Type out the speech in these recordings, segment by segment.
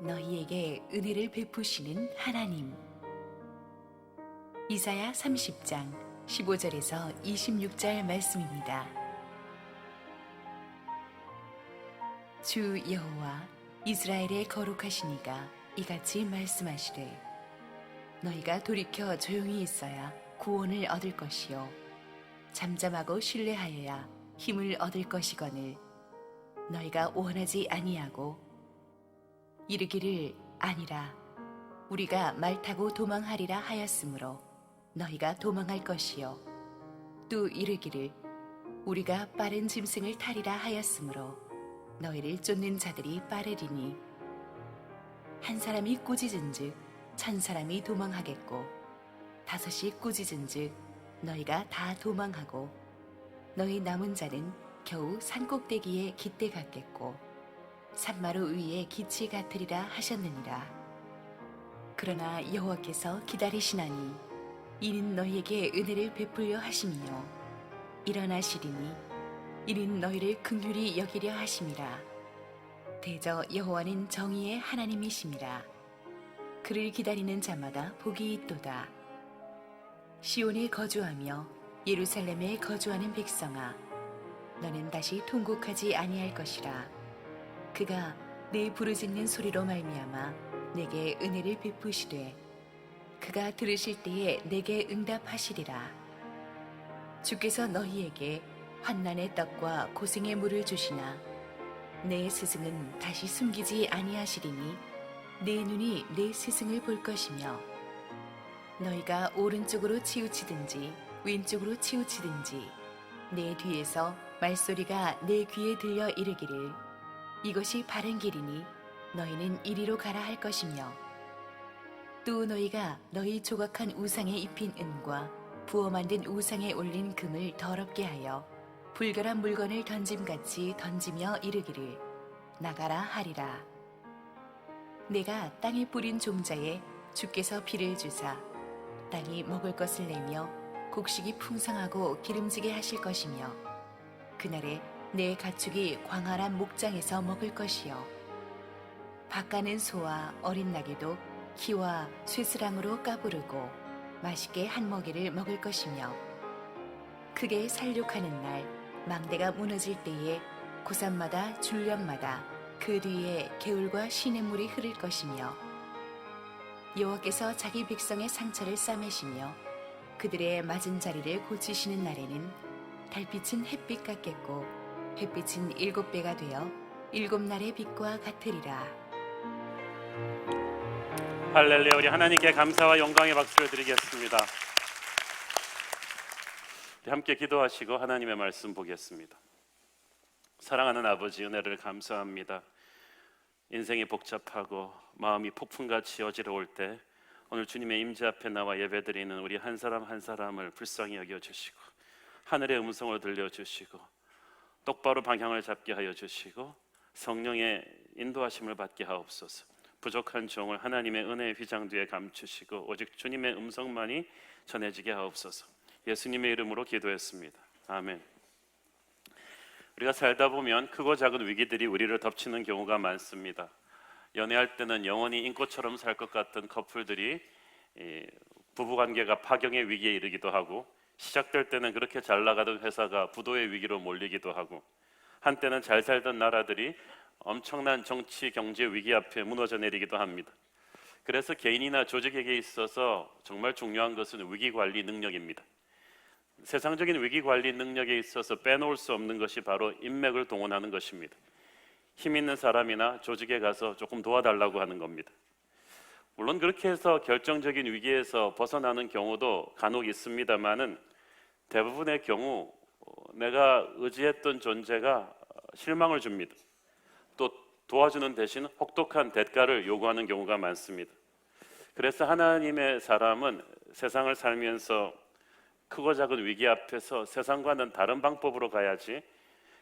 너희에게 은혜를 베푸시는 하나님. 이사야 30장 15절에서 26절 말씀입니다. 주 여호와 이스라엘의 거룩하시니가 이같이 말씀하시되 너희가 돌이켜 조용히 있어야 구원을 얻을 것이요 잠잠하고 신뢰하여야 힘을 얻을 것이거늘 너희가 원하지 아니하고 이르기를 아니라 우리가 말 타고 도망하리라 하였으므로 너희가 도망할 것이요 또 이르기를 우리가 빠른 짐승을 타리라 하였으므로 너희를 쫓는 자들이 빠르리니 한 사람이 꾸짖은즉 1000사람이 도망하겠고 5이 꾸짖은즉 너희가 다 도망하고 너희 남은 자는 겨우 산꼭대기에 깃대 같겠고 산마루 위에 기치 같으리라 하셨느니라. 그러나 여호와께서 기다리시나니 이는 너희에게 은혜를 베풀려 하심이요 일어나시리니 이는 너희를 긍휼히 여기려 하심이라. 대저 여호와는 정의의 하나님이심이라. 그를 기다리는 자마다 복이 있도다. 시온에 거주하며 예루살렘에 거주하는 백성아, 너는 다시 통곡하지 아니할 것이라. 그가 내 부르짖는 소리로 말미암아 내게 은혜를 베푸시되 그가 들으실 때에 내게 응답하시리라. 주께서 너희에게 환난의 떡과 고생의 물을 주시나 내 스승은 다시 숨기지 아니하시리니 내 눈이 내 스승을 볼 것이며 너희가 오른쪽으로 치우치든지 왼쪽으로 치우치든지 내 뒤에서 말소리가 내 귀에 들려 이르기를 이것이 바른 길이니 너희는 이리로 가라 할 것이며 또 너희가 너희 조각한 우상에 입힌 은과 부어 만든 우상에 올린 금을 더럽게 하여 불결한 물건을 던짐같이 던지며 이르기를 나가라 하리라. 내가 땅에 뿌린 종자에 주께서 비를 주사 땅이 먹을 것을 내며 곡식이 풍성하고 기름지게 하실 것이며 그날에 내 가축이 광활한 목장에서 먹을 것이요 밭가는 소와 어린 나귀도 키와 쇠스랑으로 까부르고 맛있게 한 먹이를 먹을 것이며 크게 살육하는 날 망대가 무너질 때에 고산마다 줄령마다 그 뒤에 개울과 시냇물이 흐를 것이며 여호와께서 자기 백성의 상처를 싸매시며 그들의 맞은 자리를 고치시는 날에는 달빛은 햇빛 같겠고 햇빛은 7배가 되어 7날의 빛과 같으리라. 할렐루야. 우리 하나님께 감사와 영광의 박수를 드리겠습니다. 우리 함께 기도하시고 하나님의 말씀 보겠습니다. 사랑하는 아버지, 은혜를 감사합니다. 인생이 복잡하고 마음이 폭풍같이 어지러울 때 오늘 주님의 임재 앞에 나와 예배드리는 우리 한 사람 한 사람을 불쌍히 여겨주시고 하늘의 음성을 들려주시고 똑바로 방향을 잡게 하여 주시고 성령의 인도하심을 받게 하옵소서. 부족한 종을 하나님의 은혜의 휘장 뒤에 감추시고 오직 주님의 음성만이 전해지게 하옵소서. 예수님의 이름으로 기도했습니다. 아멘. 우리가 살다 보면 크고 작은 위기들이 우리를 덮치는 경우가 많습니다. 연애할 때는 영원히 인꽃처럼 살 것 같던 커플들이 부부관계가 파경의 위기에 이르기도 하고 시작될 때는 그렇게 잘 나가던 회사가 부도의 위기로 몰리기도 하고 한때는 잘 살던 나라들이 엄청난 정치 경제 위기 앞에 무너져 내리기도 합니다. 그래서 개인이나 조직에게 있어서 정말 중요한 것은 위기관리 능력입니다. 세상적인 위기관리 능력에 있어서 빼놓을 수 없는 것이 바로 인맥을 동원하는 것입니다. 힘 있는 사람이나 조직에 가서 조금 도와달라고 하는 겁니다. 물론 그렇게 해서 결정적인 위기에서 벗어나는 경우도 간혹 있습니다만은 대부분의 경우 내가 의지했던 존재가 실망을 줍니다. 또 도와주는 대신 혹독한 대가를 요구하는 경우가 많습니다. 그래서 하나님의 사람은 세상을 살면서 크고 작은 위기 앞에서 세상과는 다른 방법으로 가야지,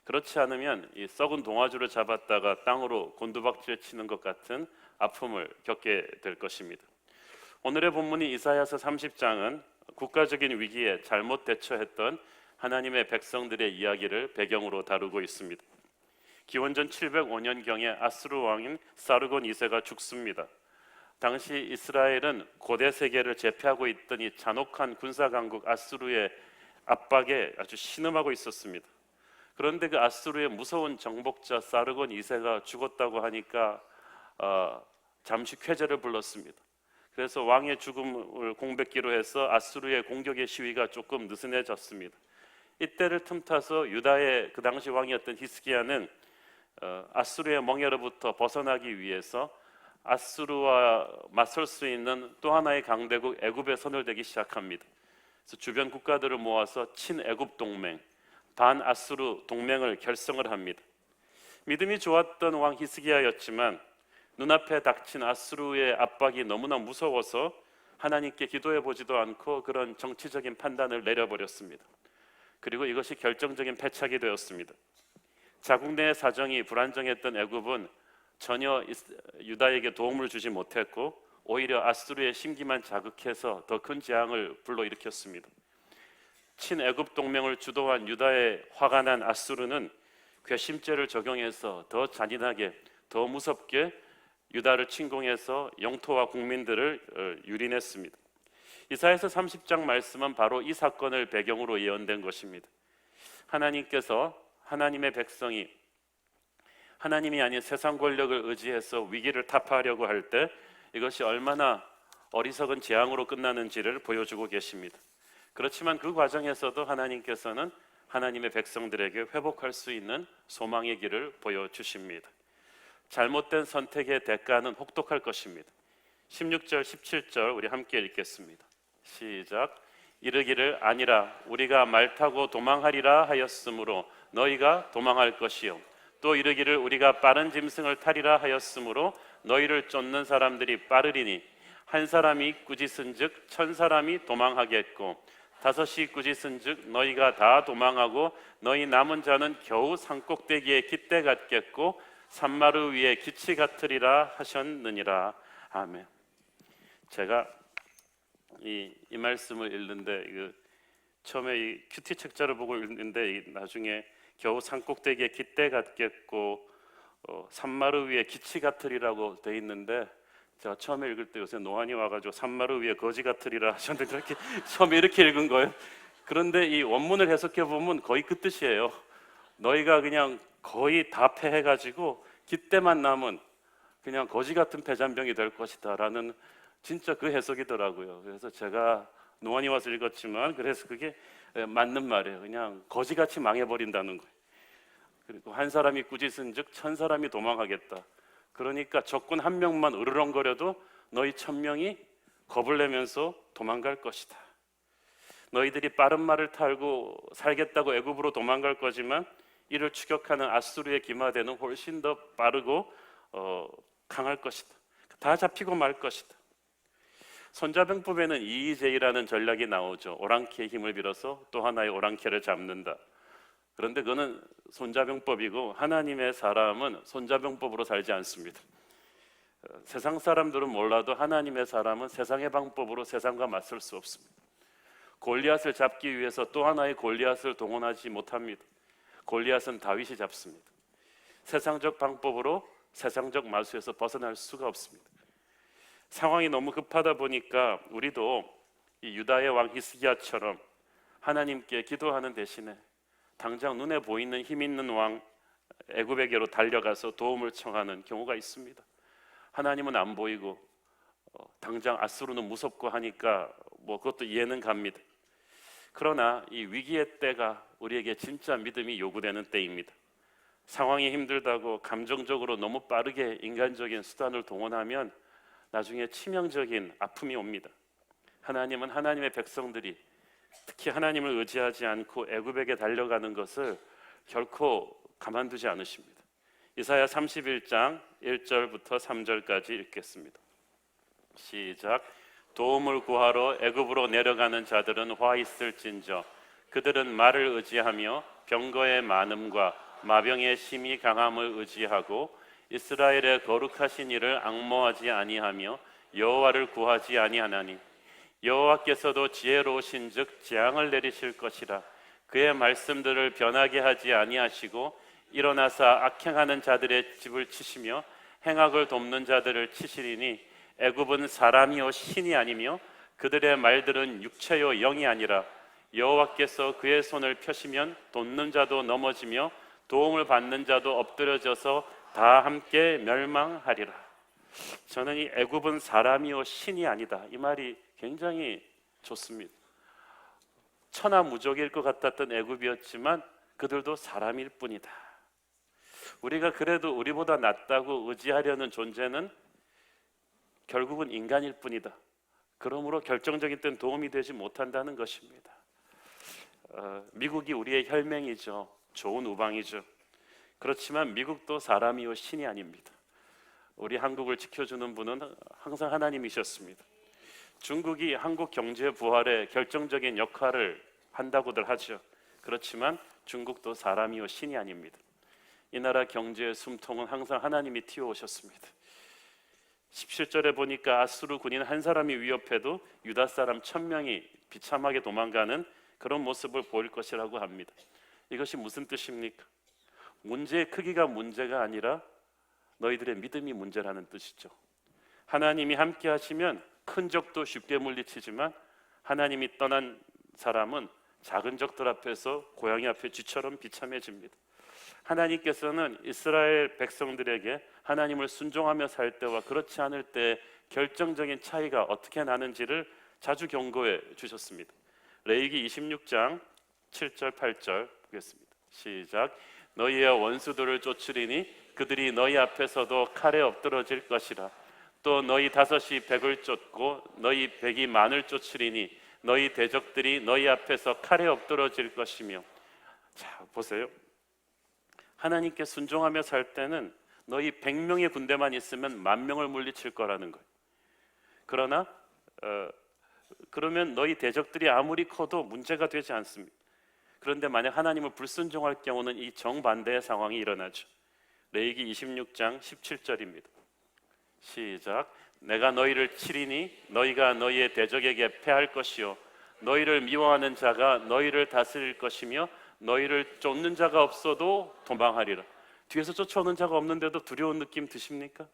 그렇지 않으면 이 썩은 동아줄을 잡았다가 땅으로 곤두박질 치는 것 같은 아픔을 겪게 될 것입니다. 오늘의 본문이 이사야서 30장은 국가적인 위기에 잘못 대처했던 하나님의 백성들의 이야기를 배경으로 다루고 있습니다. 기원전 705년경에 아수르 왕인 사르곤 2세가 죽습니다. 당시 이스라엘은 고대 세계를 제패하고 있던 이 잔혹한 군사 강국 아수르의 압박에 아주 신음하고 있었습니다. 그런데 그 아수르의 무서운 정복자 사르곤 2세가 죽었다고 하니까 잠시 쾌재를 불렀습니다. 그래서 왕의 죽음을 공백기로 해서 아수르의 공격의 시위가 조금 느슨해졌습니다. 이때를 틈타서 유다의 그 당시 왕이었던 히스기야는 아수르의 멍에로부터 벗어나기 위해서 아수르와 맞설 수 있는 또 하나의 강대국 애굽에 손을 대기 시작합니다. 그래서 주변 국가들을 모아서 친애굽 동맹, 반아수르 동맹을 결성을 합니다. 믿음이 좋았던 왕 히스기야였지만 눈앞에 닥친 아수르의 압박이 너무나 무서워서 하나님께 기도해 보지도 않고 그런 정치적인 판단을 내려버렸습니다. 그리고 이것이 결정적인 패착이 되었습니다. 자국 내 사정이 불안정했던 애굽은 전혀 유다에게 도움을 주지 못했고 오히려 아수르의 심기만 자극해서 더 큰 재앙을 불러일으켰습니다. 친애굽 동맹을 주도한 유다의 화가 난 아수르는 괘씸죄를 적용해서 더 잔인하게, 더 무섭게 유다를 침공해서 영토와 국민들을 유린했습니다. 이사야서 30장 말씀은 바로 이 사건을 배경으로 예언된 것입니다. 하나님께서 하나님의 백성이 하나님이 아닌 세상 권력을 의지해서 위기를 타파하려고 할 때 이것이 얼마나 어리석은 재앙으로 끝나는지를 보여주고 계십니다. 그렇지만 그 과정에서도 하나님께서는 하나님의 백성들에게 회복할 수 있는 소망의 길을 보여주십니다. 잘못된 선택의 대가는 혹독할 것입니다. 16절, 17절 우리 함께 읽겠습니다. 시작. 이르기를 아니라 우리가 말 타고 도망하리라 하였으므로 너희가 도망할 것이요 또 이르기를 우리가 빠른 짐승을 타리라 하였으므로 너희를 쫓는 사람들이 빠르리니 한 사람이 꾸짖은즉 1000사람이 도망하겠고 5이 꾸짖은즉 너희가 다 도망하고 너희 남은 자는 겨우 산꼭대기에 깃대 같겠고 산마루 위에 기치 같으리라 하셨느니라. 아멘. 제가 이 말씀을 읽는데 처음에 이 큐티 책자를 보고 읽는데 나중에 겨우 산꼭대기에 깃대 같겠고 산마루 위에 기치 같으리라고 돼 있는데 제가 처음에 읽을 때 요새 노안이 와가지고 산마루 위에 거지 같으리라 하셨는데 그렇게 처음에 이렇게 읽은 거예요. 그런데 이 원문을 해석해 보면 거의 그 뜻이에요. 너희가 그냥 거의 다 패해가지고 깃대만 남은 그냥 거지 같은 패잔병이 될 것이다라는 진짜 그 해석이더라고요. 그래서 제가 노안이 와서 읽었지만 그래서 그게 맞는 말이에요. 그냥 거지같이 망해버린다는 거예요. 그리고 한 사람이 꾸짖은즉 1000사람이 도망하겠다. 그러니까 적군 한 명만 으르렁거려도 너희 1000명이 겁을 내면서 도망갈 것이다. 너희들이 빠른 말을 타고 살겠다고 애굽으로 도망갈 거지만 이를 추격하는 아수르의 기마대는 훨씬 더 빠르고 강할 것이다. 다 잡히고 말 것이다. 손자병법에는 이의제의라는 전략이 나오죠. 오랑캐의 힘을 빌어서 또 하나의 오랑캐를 잡는다. 그런데 그거는 손자병법이고 하나님의 사람은 손자병법으로 살지 않습니다. 세상 사람들은 몰라도 하나님의 사람은 세상의 방법으로 세상과 맞설 수 없습니다. 골리앗을 잡기 위해서 또 하나의 골리앗을 동원하지 못합니다. 골리앗은 다윗이 잡습니다. 세상적 방법으로 세상적 마수에서 벗어날 수가 없습니다. 상황이 너무 급하다 보니까 우리도 이 유다의 왕 히스기야처럼 하나님께 기도하는 대신에 당장 눈에 보이는 힘 있는 왕 애굽에게로 달려가서 도움을 청하는 경우가 있습니다. 하나님은 안 보이고 당장 아수르는 무섭고 하니까 그것도 이해는 갑니다. 그러나 이 위기의 때가 우리에게 진짜 믿음이 요구되는 때입니다. 상황이 힘들다고 감정적으로 너무 빠르게 인간적인 수단을 동원하면 나중에 치명적인 아픔이 옵니다. 하나님은 하나님의 백성들이 특히 하나님을 의지하지 않고 애굽에게 달려가는 것을 결코 가만두지 않으십니다. 이사야 31장 1절부터 3절까지 읽겠습니다. 시작. 도움을 구하러 애굽으로 내려가는 자들은 화 있을진저 그들은 말을 의지하며 병거의 많음과 마병의 심히 강함을 의지하고 이스라엘의 거룩하신 이를 앙모하지 아니하며 여호와를 구하지 아니하나니 여호와께서도 지혜로우신즉 재앙을 내리실 것이라 그의 말씀들을 변하게 하지 아니하시고 일어나사 악행하는 자들의 집을 치시며 행악을 돕는 자들을 치시리니 애굽은 사람이요 신이 아니며 그들의 말들은 육체요 영이 아니라 여호와께서 그의 손을 펴시면 돕는 자도 넘어지며 도움을 받는 자도 엎드려져서 다 함께 멸망하리라. 저는 이 애굽은 사람이요 신이 아니다, 이 말이 굉장히 좋습니다. 천하무적일 것 같았던 애굽이었지만 그들도 사람일 뿐이다. 우리가 그래도 우리보다 낫다고 의지하려는 존재는 결국은 인간일 뿐이다. 그러므로 결정적인 때는 도움이 되지 못한다는 것입니다. 미국이 우리의 혈맹이죠. 좋은 우방이죠. 그렇지만 미국도 사람이요 신이 아닙니다. 우리 한국을 지켜주는 분은 항상 하나님이셨습니다. 중국이 한국 경제 부활에 결정적인 역할을 한다고들 하죠. 그렇지만 중국도 사람이요 신이 아닙니다. 이 나라 경제의 숨통은 항상 하나님이 틔워오셨습니다. 17절에 보니까 아수르 군인 한 사람이 위협해도 유다 사람 1000명이 비참하게 도망가는 그런 모습을 보일 것이라고 합니다. 이것이 무슨 뜻입니까? 문제의 크기가 문제가 아니라 너희들의 믿음이 문제라는 뜻이죠. 하나님이 함께 하시면 큰 적도 쉽게 물리치지만 하나님이 떠난 사람은 작은 적들 앞에서 고양이 앞에 쥐처럼 비참해집니다. 하나님께서는 이스라엘 백성들에게 하나님을 순종하며 살 때와 그렇지 않을 때 결정적인 차이가 어떻게 나는지를 자주 경고해 주셨습니다. 레위기 26장 7절 8절 보겠습니다. 시작. 너희의 원수들을 쫓으리니 그들이 너희 앞에서도 칼에 엎드러질 것이라. 또 너희 5이 100을 쫓고 너희 100이 만을 쫓으리니 너희 대적들이 너희 앞에서 칼에 엎드러질 것이며. 자, 보세요. 하나님께 순종하며 살 때는 너희 100명의 군대만 있으면 10,000명을 물리칠 거라는 거예요. 그러나 그러면 너희 대적들이 아무리 커도 문제가 되지 않습니다. 그런데 만약 하나님을 불순종할 경우는 이 정반대의 상황이 일어나죠. 레위기 26장 17절입니다. 시작. 내가 너희를 치리니 너희가 너희의 대적에게 패할 것이요 너희를 미워하는 자가 너희를 다스릴 것이며 너희를 쫓는 자가 없어도 도망하리라. 뒤에서 쫓아오는 자가 없는데도 두려운 느낌 드십니까?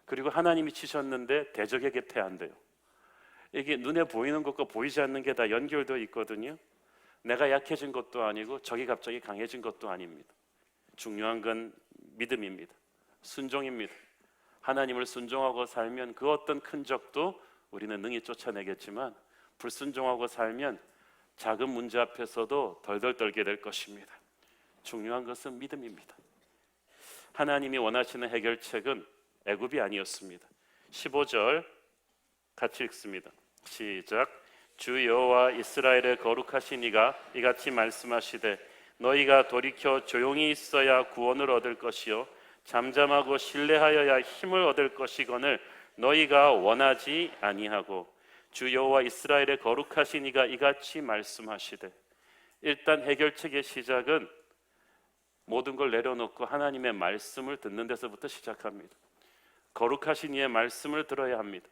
그리고 하나님이 치셨는데 대적에게 패한대요. 이게 눈에 보이는 것과 보이지 않는 게 다 연결되어 있거든요. 내가 약해진 것도 아니고 적이 갑자기 강해진 것도 아닙니다. 중요한 건 믿음입니다. 순종입니다. 하나님을 순종하고 살면 그 어떤 큰 적도 우리는 능히 쫓아내겠지만 불순종하고 살면 작은 문제 앞에서도 덜덜 떨게 될 것입니다. 중요한 것은 믿음입니다. 하나님이 원하시는 해결책은 애굽이 아니었습니다. 15절 같이 읽습니다. 시작. 주 여호와 이스라엘의 거룩하신 이가 이같이 말씀하시되 너희가 돌이켜 조용히 있어야 구원을 얻을 것이요 잠잠하고 신뢰하여야 힘을 얻을 것이거늘 너희가 원하지 아니하고 주 여호와 이스라엘의 거룩하신 이가 이같이 말씀하시되. 일단 해결책의 시작은 모든 걸 내려놓고 하나님의 말씀을 듣는 데서부터 시작합니다. 거룩하신 이의 말씀을 들어야 합니다.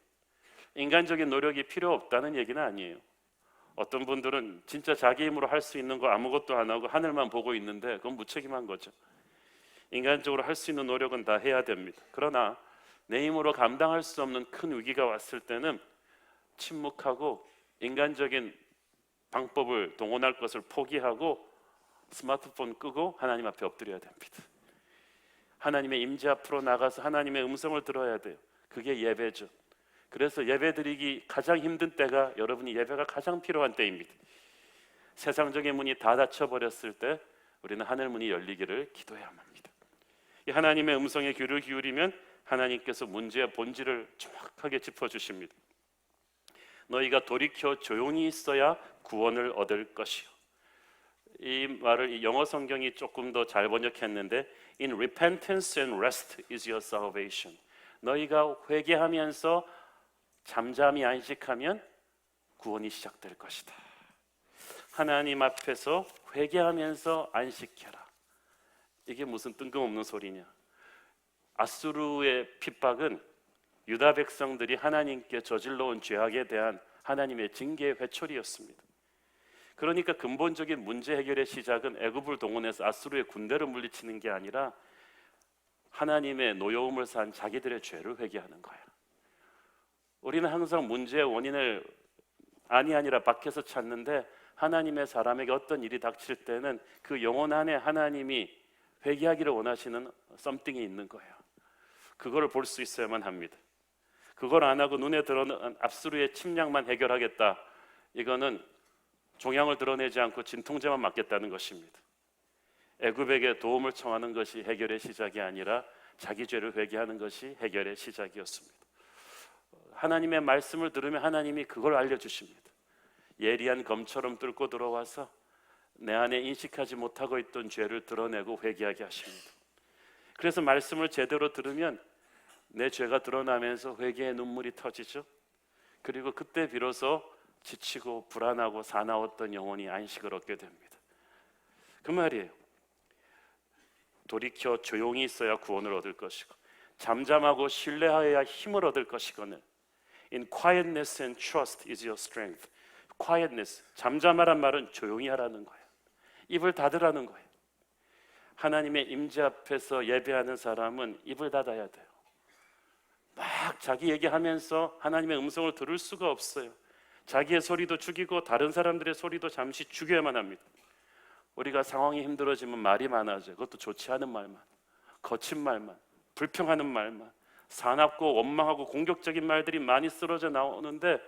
인간적인 노력이 필요 없다는 얘기는 아니에요. 어떤 분들은 진짜 자기 힘으로 할 수 있는 거 아무것도 안 하고 하늘만 보고 있는데 그건 무책임한 거죠. 인간적으로 할 수 있는 노력은 다 해야 됩니다. 그러나 내 힘으로 감당할 수 없는 큰 위기가 왔을 때는 침묵하고 인간적인 방법을 동원할 것을 포기하고 스마트폰 끄고 하나님 앞에 엎드려야 됩니다. 하나님의 임재 앞으로 나가서 하나님의 음성을 들어야 돼요. 그게 예배죠. 그래서 예배드리기 가장 힘든 때가 여러분이 예배가 가장 필요한 때입니다. 세상적인 문이 다 닫혀버렸을 때 우리는 하늘 문이 열리기를 기도해야만 합니다. 이 하나님의 음성에 귀를 기울이면 하나님께서 문제의 본질을 정확하게 짚어주십니다. 너희가 돌이켜 조용히 있어야 구원을 얻을 것이요. 이 말을 영어 성경이 조금 더 잘 번역했는데 In repentance and rest is your salvation. 너희가 회개하면서 잠잠히 안식하면 구원이 시작될 것이다. 하나님 앞에서 회개하면서 안식해라. 이게 무슨 뜬금없는 소리냐. 아수르의 핍박은 유다 백성들이 하나님께 저질러온 죄악에 대한 하나님의 징계의 회초리였습니다. 그러니까 근본적인 문제 해결의 시작은 애굽을 동원해서 아수르의 군대를 물리치는 게 아니라 하나님의 노여움을 산 자기들의 죄를 회개하는 거야. 우리는 항상 문제의 원인을 아니라 밖에서 찾는데, 하나님의 사람에게 어떤 일이 닥칠 때는 그 영혼 안에 하나님이 회개하기를 원하시는 썸띵이 있는 거예요. 그거를 볼 수 있어야만 합니다. 그걸 안 하고 눈에 드러난 압수르의 침략만 해결하겠다, 이거는 종양을 드러내지 않고 진통제만 맞겠다는 것입니다. 애굽에게 도움을 청하는 것이 해결의 시작이 아니라 자기 죄를 회개하는 것이 해결의 시작이었습니다. 하나님의 말씀을 들으면 하나님이 그걸 알려주십니다. 예리한 검처럼 뚫고 들어와서 내 안에 인식하지 못하고 있던 죄를 드러내고 회개하게 하십니다. 그래서 말씀을 제대로 들으면 내 죄가 드러나면서 회개의 눈물이 터지죠. 그리고 그때 비로소 지치고 불안하고 사나웠던 영혼이 안식을 얻게 됩니다. 그 말이에요. 돌이켜 조용히 있어야 구원을 얻을 것이고, 잠잠하고 신뢰하여야 힘을 얻을 것이거늘 In quietness and trust is your strength. quietness, 잠잠하란 말은 조용히 하라는 거예요. 입을 닫으라는 거예요. 하나님의 임재 앞에서 예배하는 사람은 입을 닫아야 돼요. 막 자기 얘기하면서 하나님의 음성을 들을 수가 없어요. 자기의 소리도 죽이고 다른 사람들의 소리도 잠시 죽여야만 합니다. 우리가 상황이 힘들어지면 말이 많아져요. 그것도 좋지 않은 말만, 거친 말만, 불평하는 말만, 사납고 원망하고 공격적인 말들이 많이 쓰러져 나오는데,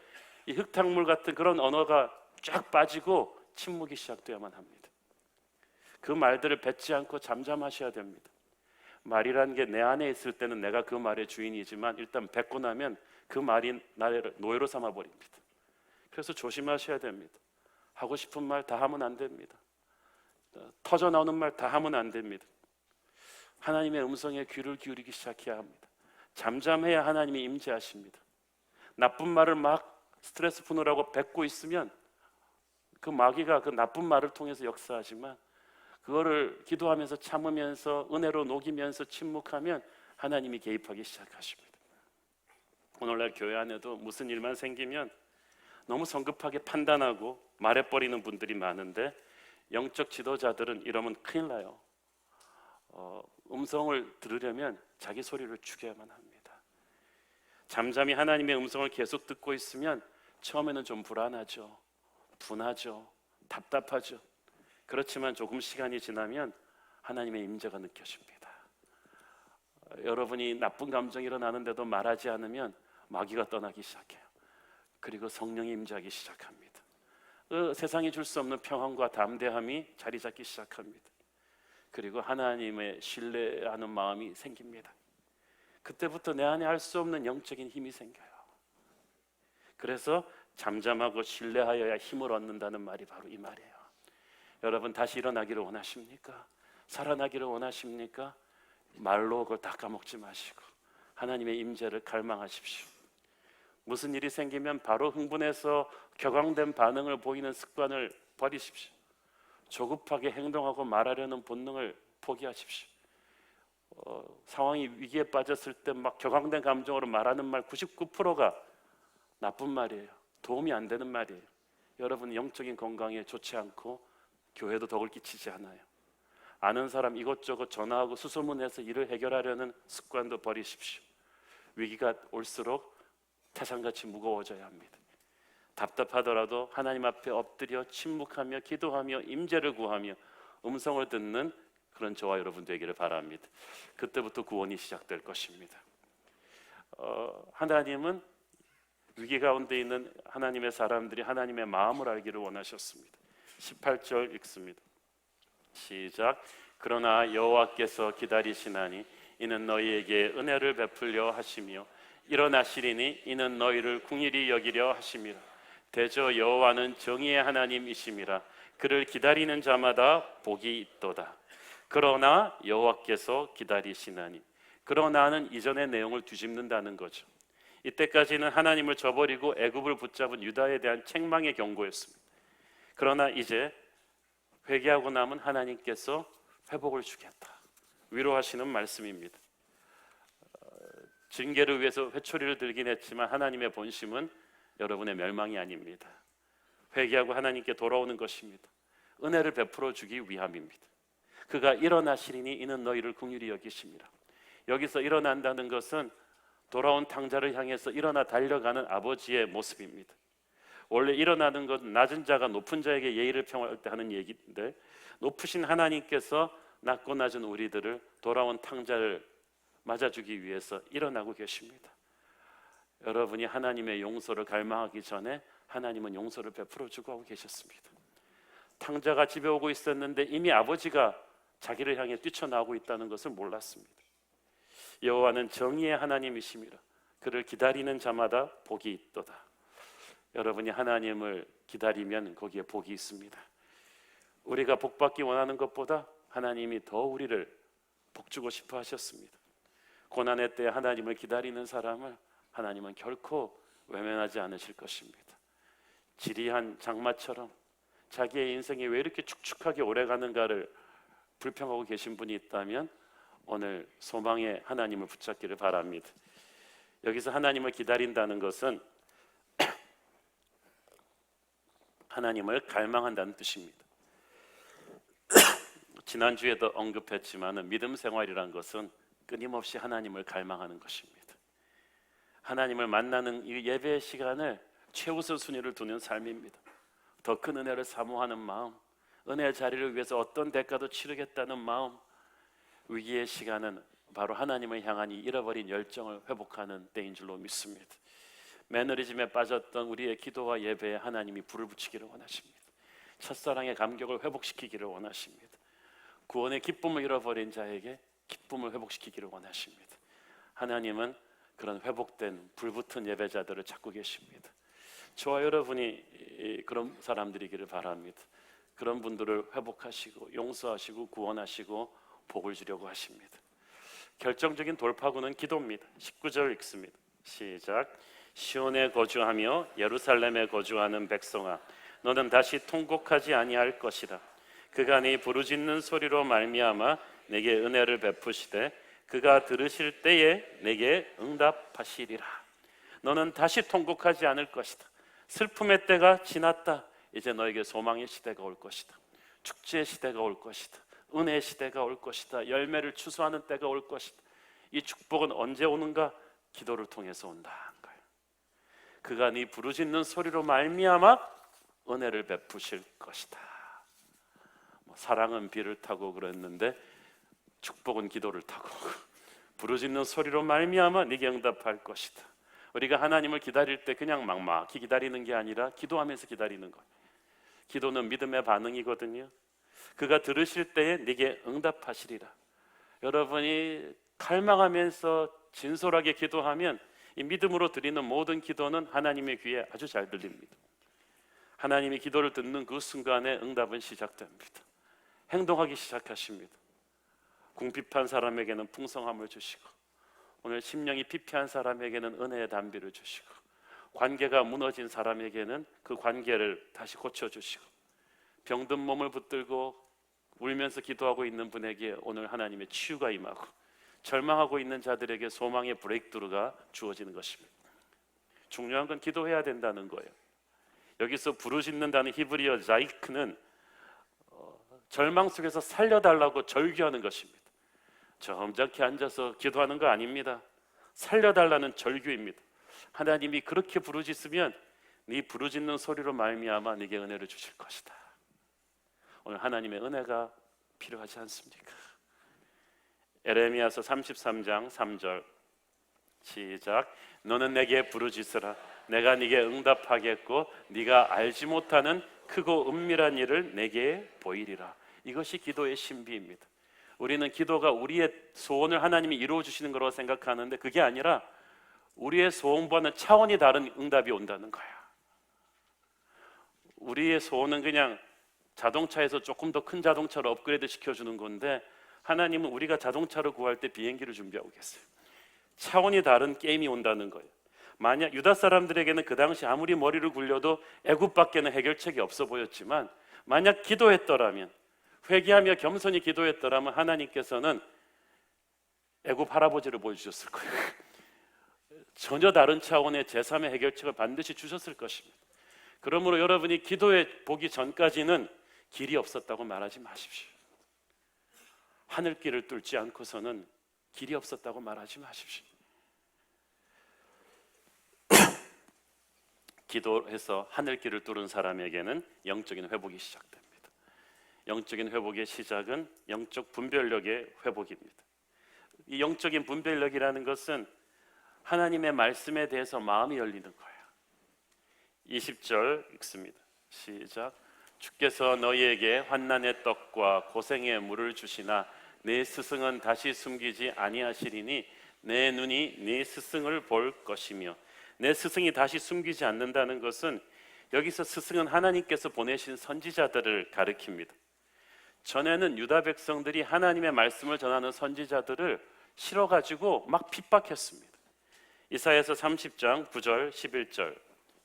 이 흙탕물 같은 그런 언어가 쫙 빠지고 침묵이 시작되어야만 합니다. 그 말들을 뱉지 않고 잠잠하셔야 됩니다. 말이라는 게 내 안에 있을 때는 내가 그 말의 주인이지만, 일단 뱉고 나면 그 말이 나를 노예로 삼아 버립니다. 그래서 조심하셔야 됩니다. 하고 싶은 말 다 하면 안 됩니다. 터져 나오는 말 다 하면 안 됩니다. 하나님의 음성에 귀를 기울이기 시작해야 합니다. 잠잠해야 하나님이 임재하십니다. 나쁜 말을 막 스트레스 푸느라고 뱉고 있으면 그 마귀가 그 나쁜 말을 통해서 역사하지만, 그거를 기도하면서 참으면서 은혜로 녹이면서 침묵하면 하나님이 개입하기 시작하십니다. 오늘날 교회 안에도 무슨 일만 생기면 너무 성급하게 판단하고 말해버리는 분들이 많은데, 영적 지도자들은 이러면 큰일 나요. 음성을 들으려면 자기 소리를 죽여야만 합니다. 잠잠히 하나님의 음성을 계속 듣고 있으면 처음에는 좀 불안하죠, 분하죠, 답답하죠. 그렇지만 조금 시간이 지나면 하나님의 임재가 느껴집니다. 여러분이 나쁜 감정이 일어나는데도 말하지 않으면 마귀가 떠나기 시작해요. 그리고 성령이 임재하기 시작합니다. 세상이 줄 수 없는 평안과 담대함이 자리 잡기 시작합니다. 그리고 하나님의 신뢰하는 마음이 생깁니다. 그때부터 내 안에 할 수 없는 영적인 힘이 생겨요. 그래서 잠잠하고 신뢰하여야 힘을 얻는다는 말이 바로 이 말이에요. 여러분, 다시 일어나기를 원하십니까? 살아나기를 원하십니까? 말로 그걸 다 까먹지 마시고 하나님의 임재를 갈망하십시오. 무슨 일이 생기면 바로 흥분해서 격앙된 반응을 보이는 습관을 버리십시오. 조급하게 행동하고 말하려는 본능을 포기하십시오. 상황이 위기에 빠졌을 때 막 격앙된 감정으로 말하는 말 99%가 나쁜 말이에요. 도움이 안 되는 말이에요. 여러분, 영적인 건강에 좋지 않고 교회도 덕을 끼치지 않아요. 아는 사람 이것저것 전화하고 수소문해서 일을 해결하려는 습관도 버리십시오. 위기가 올수록 태산같이 무거워져야 합니다. 답답하더라도 하나님 앞에 엎드려 침묵하며 기도하며 임재를 구하며 음성을 듣는 그런 저와 여러분 되기를 바랍니다. 그때부터 구원이 시작될 것입니다. 하나님은 위기 가운데 있는 하나님의 사람들이 하나님의 마음을 알기를 원하셨습니다. 18절 읽습니다. 시작. 그러나 여호와께서 기다리시나니 이는 너희에게 은혜를 베풀려 하시며 일어나시리니 이는 너희를 궁일이 여기려 하심이라. 대저 여호와는 정의의 하나님이심이라. 그를 기다리는 자마다 복이 있도다. 그러나 여호와께서 기다리시나니, 그러나는 이전의 내용을 뒤집는다는 거죠. 이때까지는 하나님을 저버리고 애굽을 붙잡은 유다에 대한 책망의 경고였습니다. 그러나 이제 회개하고 나면 하나님께서 회복을 주겠다, 위로하시는 말씀입니다. 징계를 위해서 회초리를 들긴 했지만 하나님의 본심은 여러분의 멸망이 아닙니다. 회개하고 하나님께 돌아오는 것입니다. 은혜를 베풀어 주기 위함입니다. 그가 일어나시리니 이는 너희를 긍휼히 여기심이라. 여기서 일어난다는 것은 돌아온 탕자를 향해서 일어나 달려가는 아버지의 모습입니다. 원래 일어나는 건 낮은 자가 높은 자에게 예의를 평할 때 하는 얘기인데, 높으신 하나님께서 낮고 낮은 우리들을 돌아온 탕자를 맞아주기 위해서 일어나고 계십니다. 여러분이 하나님의 용서를 갈망하기 전에 하나님은 용서를 베풀어 주고 하고 계셨습니다. 탕자가 집에 오고 있었는데 이미 아버지가 자기를 향해 뛰쳐나오고 있다는 것을 몰랐습니다. 여호와는 정의의 하나님이심이라. 그를 기다리는 자마다 복이 있도다. 여러분이 하나님을 기다리면 거기에 복이 있습니다. 우리가 복받기 원하는 것보다 하나님이 더 우리를 복주고 싶어 하셨습니다. 고난의 때에 하나님을 기다리는 사람을 하나님은 결코 외면하지 않으실 것입니다. 지리한 장마처럼 자기의 인생이 왜 이렇게 축축하게 오래가는가를 불평하고 계신 분이 있다면 오늘 소망의 하나님을 붙잡기를 바랍니다. 여기서 하나님을 기다린다는 것은 하나님을 갈망한다는 뜻입니다. 지난주에도 언급했지만 믿음 생활이란 것은 끊임없이 하나님을 갈망하는 것입니다. 하나님을 만나는 이 예배의 시간을 최우선 순위를 두는 삶입니다. 더 큰 은혜를 사모하는 마음, 은혜의 자리를 위해서 어떤 대가도 치르겠다는 마음, 위기의 시간은 바로 하나님을 향한 이 잃어버린 열정을 회복하는 때인 줄로 믿습니다. 매너리즘에 빠졌던 우리의 기도와 예배에 하나님이 불을 붙이기를 원하십니다. 첫사랑의 감격을 회복시키기를 원하십니다. 구원의 기쁨을 잃어버린 자에게 기쁨을 회복시키기를 원하십니다. 하나님은 그런 회복된 불붙은 예배자들을 찾고 계십니다. 저와 여러분이 그런 사람들이기를 바랍니다. 그런 분들을 회복하시고 용서하시고 구원하시고 복을 주려고 하십니다. 결정적인 돌파구는 기도입니다. 19절 읽습니다. 시작. 시온에 거주하며 예루살렘에 거주하는 백성아, 너는 다시 통곡하지 아니할 것이라. 그가 네 부르짖는 소리로 말미암아 내게 은혜를 베푸시되 그가 들으실 때에 내게 응답하시리라. 너는 다시 통곡하지 않을 것이다. 슬픔의 때가 지났다. 이제 너에게 소망의 시대가 올 것이다. 축제의 시대가 올 것이다. 은혜의 시대가 올 것이다. 열매를 추수하는 때가 올 것이다. 이 축복은 언제 오는가? 기도를 통해서 온다. 그가 네 부르짖는 소리로 말미암아 은혜를 베푸실 것이다. 사랑은 비를 타고 그랬는데 축복은 기도를 타고 부르짖는 소리로 말미암아 네게 응답할 것이다. 우리가 하나님을 기다릴 때 그냥 막막히 기다리는 게 아니라 기도하면서 기다리는 것. 기도는 믿음의 반응이거든요. 그가 들으실 때에 네게 응답하시리라. 여러분이 갈망하면서 진솔하게 기도하면 이 믿음으로 드리는 모든 기도는 하나님의 귀에 아주 잘 들립니다. 하나님이 기도를 듣는 그 순간에 응답은 시작됩니다. 행동하기 시작하십니다. 궁핍한 사람에게는 풍성함을 주시고, 오늘 심령이 피폐한 사람에게는 은혜의 단비를 주시고, 관계가 무너진 사람에게는 그 관계를 다시 고쳐주시고, 병든 몸을 붙들고 울면서 기도하고 있는 분에게 오늘 하나님의 치유가 임하고, 절망하고 있는 자들에게 소망의 브레이크드루가 주어지는 것입니다. 중요한 건 기도해야 된다는 거예요. 여기서 부르짖는다는 히브리어 자이크는 절망 속에서 살려달라고 절규하는 것입니다. 점잖게 앉아서 기도하는 거 아닙니다. 살려달라는 절규입니다. 하나님이 그렇게 부르짖으면 네 부르짖는 소리로 말미암아 네게 은혜를 주실 것이다. 오늘 하나님의 은혜가 필요하지 않습니까? 에레미야서 33장 3절 시작. 너는 내게 부르짖으라. 내가 네게 응답하겠고 네가 알지 못하는 크고 은밀한 일을 내게 보이리라. 이것이 기도의 신비입니다. 우리는 기도가 우리의 소원을 하나님이 이루어 주시는 거라고 생각하는데 그게 아니라 우리의 소원과는 차원이 다른 응답이 온다는 거야. 우리의 소원은 그냥 자동차에서 조금 더 큰 자동차로 업그레이드 시켜주는 건데 하나님은 우리가 자동차를 구할 때 비행기를 준비하고 계세요. 차원이 다른 게임이 온다는 거예요. 만약 유다 사람들에게는 그 당시 아무리 머리를 굴려도 애굽밖에는 해결책이 없어 보였지만 만약 기도했더라면, 회개하며 겸손히 기도했더라면 하나님께서는 애굽 할아버지를 보여주셨을 거예요. 전혀 다른 차원의 제3의 해결책을 반드시 주셨을 것입니다. 그러므로 여러분이 기도에 보기 전까지는 길이 없었다고 말하지 마십시오. 하늘길을 뚫지 않고서는 길이 없었다고 말하지 마십시오. 기도해서 하늘길을 뚫은 사람에게는 영적인 회복이 시작됩니다. 영적인 회복의 시작은 영적 분별력의 회복입니다. 이 영적인 분별력이라는 것은 하나님의 말씀에 대해서 마음이 열리는 거예요. 20절 읽습니다. 시작. 주께서 너희에게 환난의 떡과 고생의 물을 주시나 내 스승은 다시 숨기지 아니하시리니 내 눈이 네 스승을 볼 것이며. 내 스승이 다시 숨기지 않는다는 것은 여기서 스승은 하나님께서 보내신 선지자들을 가리킵니다. 전에는 유다 백성들이 하나님의 말씀을 전하는 선지자들을 싫어가지고 막 핍박했습니다. 이사야서 30장 9절 11절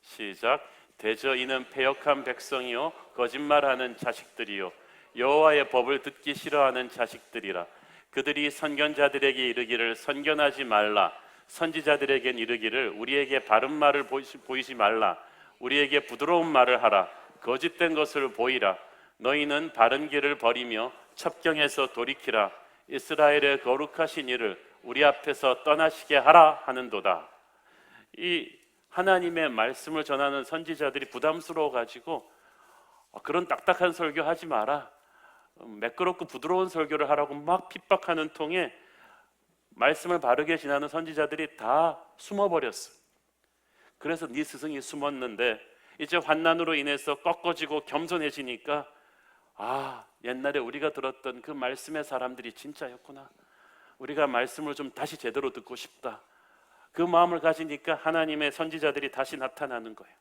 시작. 대저 이는 패역한 백성이요 거짓말하는 자식들이요 여호와의 법을 듣기 싫어하는 자식들이라. 그들이 선견자들에게 이르기를 선견하지 말라. 선지자들에겐 이르기를 우리에게 바른 말을 보이지 말라. 우리에게 부드러운 말을 하라. 거짓된 것을 보이라. 너희는 바른 길을 버리며 첩경에서 돌이키라. 이스라엘의 거룩하신 이를 우리 앞에서 떠나시게 하라 하는도다. 이 하나님의 말씀을 전하는 선지자들이 부담스러워 가지고 그런 딱딱한 설교 하지 마라. 매끄럽고 부드러운 설교를 하라고 막 핍박하는 통에 말씀을 바르게 전하는 선지자들이 다 숨어버렸어요. 그래서 네 스승이 숨었는데 이제 환난으로 인해서 꺾어지고 겸손해지니까 옛날에 우리가 들었던 그 말씀의 사람들이 진짜였구나. 우리가 말씀을 좀 다시 제대로 듣고 싶다. 그 마음을 가지니까 하나님의 선지자들이 다시 나타나는 거예요.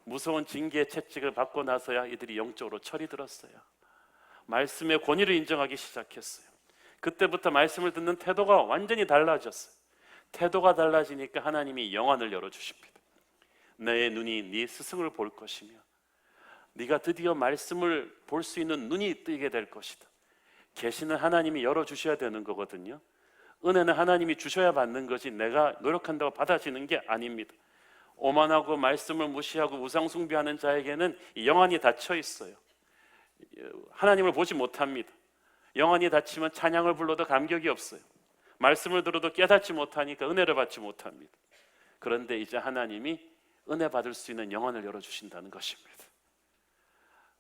무서운 징계의 채찍을 받고 나서야 이들이 영적으로 철이 들었어요. 말씀의 권위를 인정하기 시작했어요. 그때부터 말씀을 듣는 태도가 완전히 달라졌어요. 태도가 달라지니까 하나님이 영안을 열어주십니다. 내 눈이 네 스승을 볼 것이며 네가 드디어 말씀을 볼 수 있는 눈이 뜨게 될 것이다. 계시는 하나님이 열어주셔야 되는 거거든요. 은혜는 하나님이 주셔야 받는 것이 내가 노력한다고 받아지는 게 아닙니다. 오만하고 말씀을 무시하고 우상 숭배하는 자에게는 영안이 닫혀 있어요. 하나님을 보지 못합니다. 영안이 닫히면 찬양을 불러도 감격이 없어요. 말씀을 들어도 깨닫지 못하니까 은혜를 받지 못합니다. 그런데 이제 하나님이 은혜 받을 수 있는 영안을 열어주신다는 것입니다.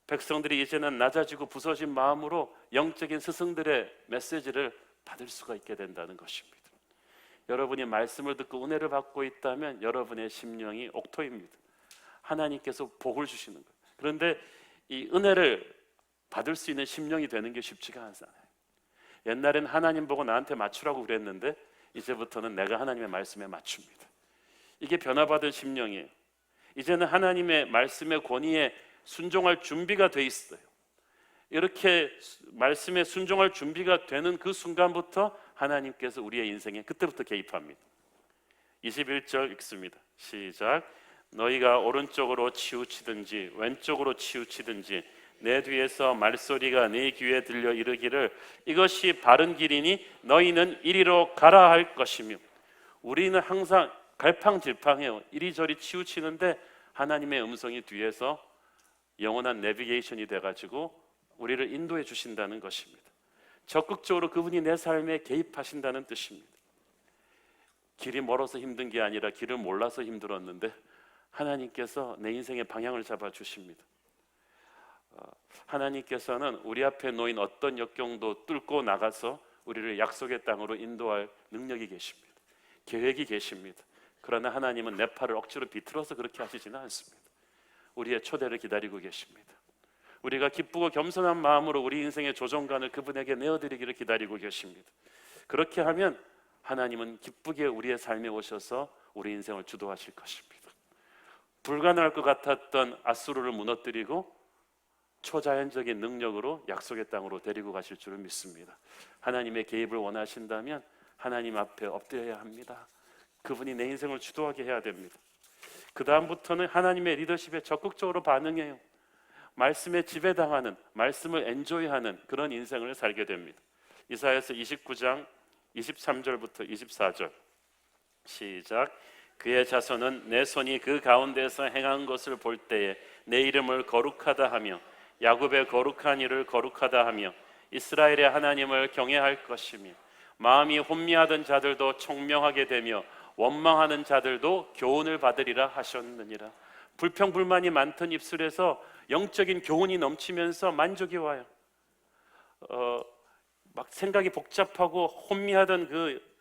백성들이 이제는 낮아지고 부서진 마음으로 영적인 스승들의 메시지를 받을 수가 있게 된다는 것입니다. 여러분이 말씀을 듣고 은혜를 받고 있다면 여러분의 심령이 옥토입니다. 하나님께서 복을 주시는 거예요. 그런데 이 은혜를 받을 수 있는 심령이 되는 게 쉽지가 않잖아요. 옛날엔 하나님 보고 나한테 맞추라고 그랬는데 이제부터는 내가 하나님의 말씀에 맞춥니다. 이게 변화받은 심령이에요. 이제는 하나님의 말씀의 권위에 순종할 준비가 돼 있어요. 이렇게 말씀에 순종할 준비가 되는 그 순간부터 하나님께서 우리의 인생에 그때부터 개입합니다. 21절 읽습니다. 시작. 너희가 오른쪽으로 치우치든지 왼쪽으로 치우치든지 내 뒤에서 말소리가 네 귀에 들려 이르기를 이것이 바른 길이니 너희는 이리로 가라 할 것이며. 우리는 항상 갈팡질팡해요. 이리저리 치우치는데 하나님의 음성이 뒤에서 영원한 내비게이션이 돼가지고 우리를 인도해 주신다는 것입니다. 적극적으로 그분이 내 삶에 개입하신다는 뜻입니다. 길이 멀어서 힘든 게 아니라 길을 몰라서 힘들었는데 하나님께서 내 인생의 방향을 잡아 주십니다. 하나님께서는 우리 앞에 놓인 어떤 역경도 뚫고 나가서 우리를 약속의 땅으로 인도할 능력이 계십니다. 계획이 계십니다. 그러나 하나님은 내 팔을 억지로 비틀어서 그렇게 하시지는 않습니다. 우리의 초대를 기다리고 계십니다. 우리가 기쁘고 겸손한 마음으로 우리 인생의 조종관을 그분에게 내어드리기를 기다리고 계십니다. 그렇게 하면 하나님은 기쁘게 우리의 삶에 오셔서 우리 인생을 주도하실 것입니다. 불가능할 것 같았던 아수르를 무너뜨리고 초자연적인 능력으로 약속의 땅으로 데리고 가실 줄을 믿습니다. 하나님의 개입을 원하신다면 하나님 앞에 엎드려야 합니다. 그분이 내 인생을 주도하게 해야 됩니다. 그 다음부터는 하나님의 리더십에 적극적으로 반응해요. 말씀에 지배당하는, 말씀을 엔조이하는 그런 인생을 살게 됩니다. 이사야서 29장 23절부터 24절 시작. 그의 자손은 내 손이 그 가운데서 행한 것을 볼 때에 내 이름을 거룩하다 하며 야곱의 거룩한 이를 거룩하다 하며 이스라엘의 하나님을 경외할 것이며 마음이 혼미하던 자들도 총명하게 되며 원망하는 자들도 교훈을 받으리라 하셨느니라. 불평불만이 많던 입술에서 영적인 교훈이 넘치면서 만족이 와요. 막 생각이 복잡하고 혼미하던 그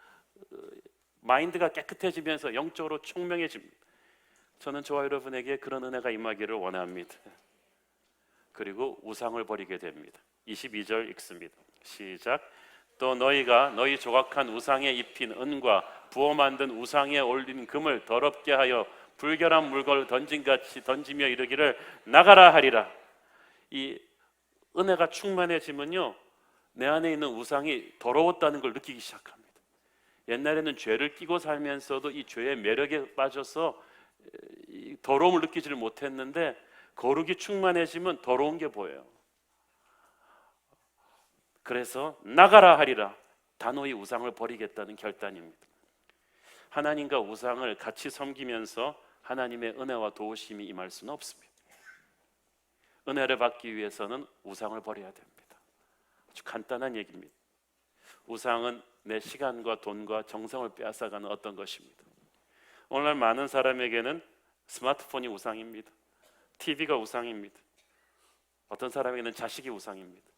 마인드가 깨끗해지면서 영적으로 총명해집니다. 저는 저와 여러분에게 그런 은혜가 임하기를 원합니다. 그리고 우상을 버리게 됩니다. 22절 읽습니다. 시작. 또 너희가 너희 조각한 우상에 입힌 은과 부어 만든 우상에 올린 금을 더럽게 하여 불결한 물건을 던진같이 던지며 이르기를 나가라 하리라. 이 은혜가 충만해지면요, 내 안에 있는 우상이 더러웠다는 걸 느끼기 시작합니다. 옛날에는 죄를 끼고 살면서도 이 죄의 매력에 빠져서 이 더러움을 느끼지를 못했는데 거룩이 충만해지면 더러운 게 보여요. 그래서 나가라 하리라. 단호히 우상을 버리겠다는 결단입니다. 하나님과 우상을 같이 섬기면서 하나님의 은혜와 도우심이 임할 수는 없습니다. 은혜를 받기 위해서는 우상을 버려야 됩니다. 아주 간단한 얘기입니다. 우상은 내 시간과 돈과 정성을 빼앗아가는 어떤 것입니다. 오늘날 많은 사람에게는 스마트폰이 우상입니다. TV가 우상입니다. 어떤 사람에게는 자식이 우상입니다.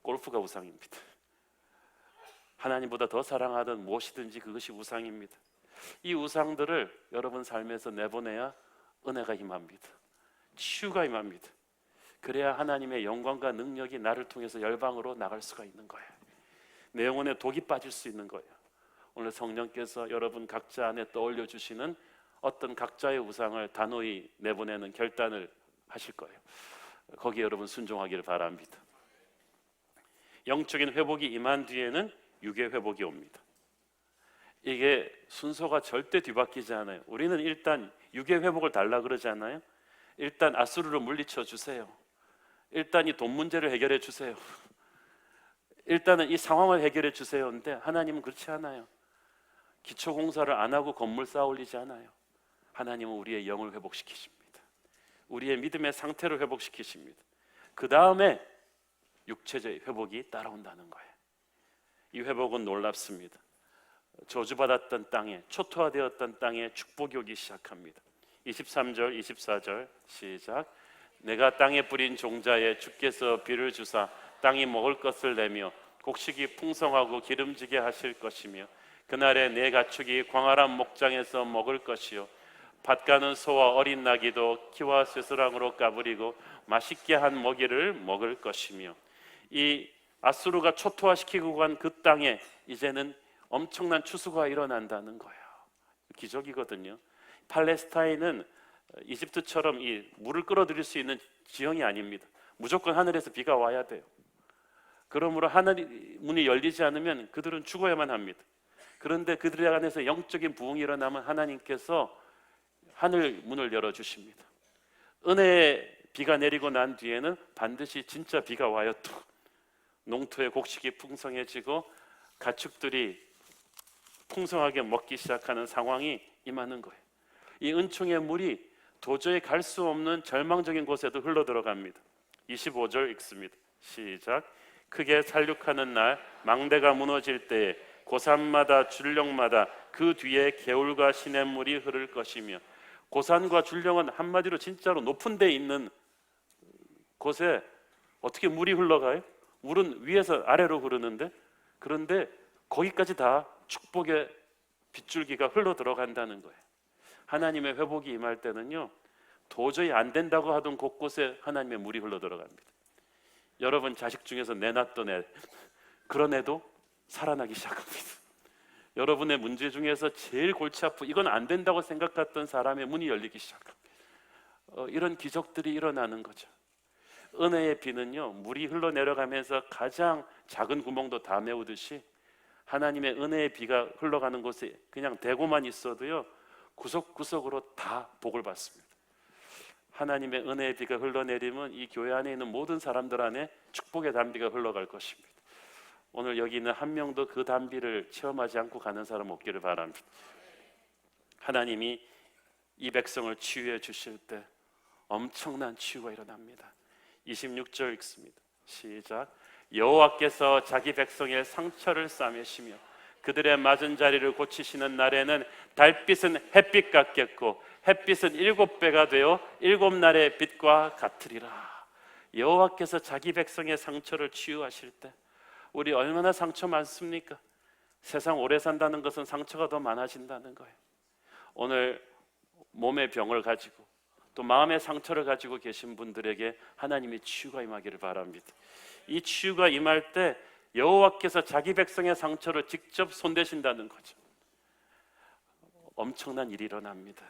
골프가 우상입니다. 하나님보다 더 사랑하던 무엇이든지 그것이 우상입니다. 이 우상들을 여러분 삶에서 내보내야 은혜가 임합니다. 치유가 임합니다. 그래야 하나님의 영광과 능력이 나를 통해서 열방으로 나갈 수가 있는 거예요. 내 영혼에 독이 빠질 수 있는 거예요. 오늘 성령께서 여러분 각자 안에 떠올려 주시는 어떤 각자의 우상을 단호히 내보내는 결단을 하실 거예요. 거기에 여러분 순종하기를 바랍니다. 영적인 회복이 임한 뒤에는 육의 회복이 옵니다. 이게 순서가 절대 뒤바뀌지 않아요. 우리는 일단 육의 회복을 달라 그러지 않아요? 일단 아수르를 물리쳐 주세요. 일단 이 돈 문제를 해결해 주세요. 일단은 이 상황을 해결해 주세요. 근데 하나님은 그렇지 않아요. 기초 공사를 안 하고 건물 쌓아 올리지 않아요. 하나님은 우리의 영을 회복시키십니다. 우리의 믿음의 상태를 회복시키십니다. 그 다음에 육체적 회복이 따라온다는 거예요. 이 회복은 놀랍습니다. 저주받았던 땅에, 초토화되었던 땅에 축복이 오기 시작합니다. 23절, 24절 시작. 내가 땅에 뿌린 종자에 주께서 비를 주사 땅이 먹을 것을 내며 곡식이 풍성하고 기름지게 하실 것이며 그날에 내 가축이 광활한 목장에서 먹을 것이요 밭가는 소와 어린 나귀도 키와 쇠스랑으로 까부리고 맛있게 한 먹이를 먹을 것이며 이 아수르가 초토화시키고 간 그 땅에 이제는 엄청난 추수가 일어난다는 거예요. 기적이거든요. 팔레스타인은 이집트처럼 이 물을 끌어들일 수 있는 지형이 아닙니다. 무조건 하늘에서 비가 와야 돼요. 그러므로 하늘 문이 열리지 않으면 그들은 죽어야만 합니다. 그런데 그들 안에서 영적인 부흥이 일어나면 하나님께서 하늘 문을 열어주십니다. 은혜의 비가 내리고 난 뒤에는 반드시 진짜 비가 와요. 또 농토의 곡식이 풍성해지고 가축들이 풍성하게 먹기 시작하는 상황이 임하는 거예요. 이 은총의 물이 도저히 갈 수 없는 절망적인 곳에도 흘러 들어갑니다. 25절 읽습니다. 시작. 크게 살육하는 날 망대가 무너질 때에 고산마다 줄령마다 그 뒤에 개울과 시냇물이 흐를 것이며 고산과 줄령은 한마디로 진짜로 높은 데 있는 곳에 어떻게 물이 흘러가요? 물은 위에서 아래로 흐르는데 그런데 거기까지 다 축복의 빗줄기가 흘러 들어간다는 거예요. 하나님의 회복이 임할 때는요 도저히 안 된다고 하던 곳곳에 하나님의 물이 흘러 들어갑니다. 여러분 자식 중에서 내놨던 애 그런 애도 살아나기 시작합니다. 여러분의 문제 중에서 제일 골치 아프 이건 안 된다고 생각했던 사람의 문이 열리기 시작합니다. 이런 기적들이 일어나는 거죠. 은혜의 비는요 물이 흘러내려가면서 가장 작은 구멍도 다 메우듯이 하나님의 은혜의 비가 흘러가는 곳에 그냥 대고만 있어도요 구석구석으로 다 복을 받습니다. 하나님의 은혜의 비가 흘러내리면 이 교회 안에 있는 모든 사람들 안에 축복의 단비가 흘러갈 것입니다. 오늘 여기 있는 한 명도 그 단비를 체험하지 않고 가는 사람 없기를 바랍니다. 하나님이 이 백성을 치유해 주실 때 엄청난 치유가 일어납니다. 26절 읽습니다. 시작. 여호와께서 자기 백성의 상처를 싸매시며 그들의 맞은 자리를 고치시는 날에는 달빛은 햇빛 같겠고 햇빛은 7배가 되어 7날의 빛과 같으리라. 여호와께서 자기 백성의 상처를 치유하실 때 우리 얼마나 상처 많습니까? 세상 오래 산다는 것은 상처가 더 많아진다는 거예요. 오늘 몸의 병을 가지고 또 마음의 상처를 가지고 계신 분들에게 하나님의 치유가 임하기를 바랍니다. 이 치유가 임할 때 여호와께서 자기 백성의 상처를 직접 손대신다는 거죠. 엄청난 일이 일어납니다.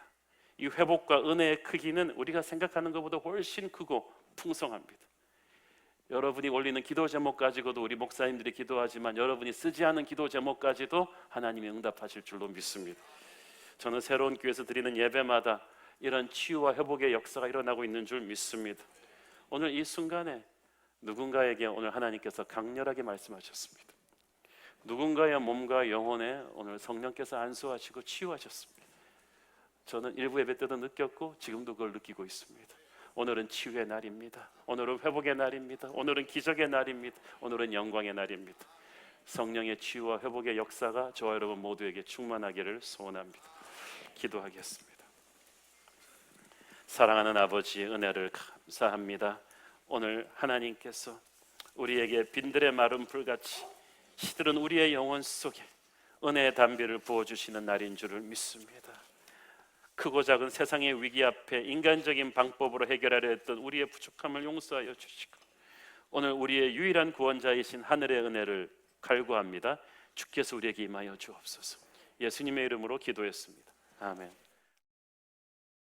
이 회복과 은혜의 크기는 우리가 생각하는 것보다 훨씬 크고 풍성합니다. 여러분이 올리는 기도 제목 가지고도 우리 목사님들이 기도하지만 여러분이 쓰지 않은 기도 제목 까지도 하나님이 응답하실 줄로 믿습니다. 저는 새로운 교회에서 드리는 예배마다 이런 치유와 회복의 역사가 일어나고 있는 줄 믿습니다. 오늘 이 순간에 누군가에게 오늘 하나님께서 강렬하게 말씀하셨습니다. 누군가의 몸과 영혼에 오늘 성령께서 안수하시고 치유하셨습니다. 저는 일부 예배 때도 느꼈고 지금도 그걸 느끼고 있습니다. 오늘은 치유의 날입니다. 오늘은 회복의 날입니다. 오늘은 기적의 날입니다. 오늘은 영광의 날입니다. 성령의 치유와 회복의 역사가 저와 여러분 모두에게 충만하기를 소원합니다. 기도하겠습니다. 사랑하는 아버지의 은혜를 감사합니다. 오늘 하나님께서 우리에게 빈들의 마른 불같이 시들은 우리의 영혼 속에 은혜의 담비를 부어주시는 날인 줄을 믿습니다. 크고 작은 세상의 위기 앞에 인간적인 방법으로 해결하려 했던 우리의 부족함을 용서하여 주시고 오늘 우리의 유일한 구원자이신 하늘의 은혜를 갈구합니다. 주께서 우리에게 임하여 주옵소서. 예수님의 이름으로 기도했습니다. 아멘.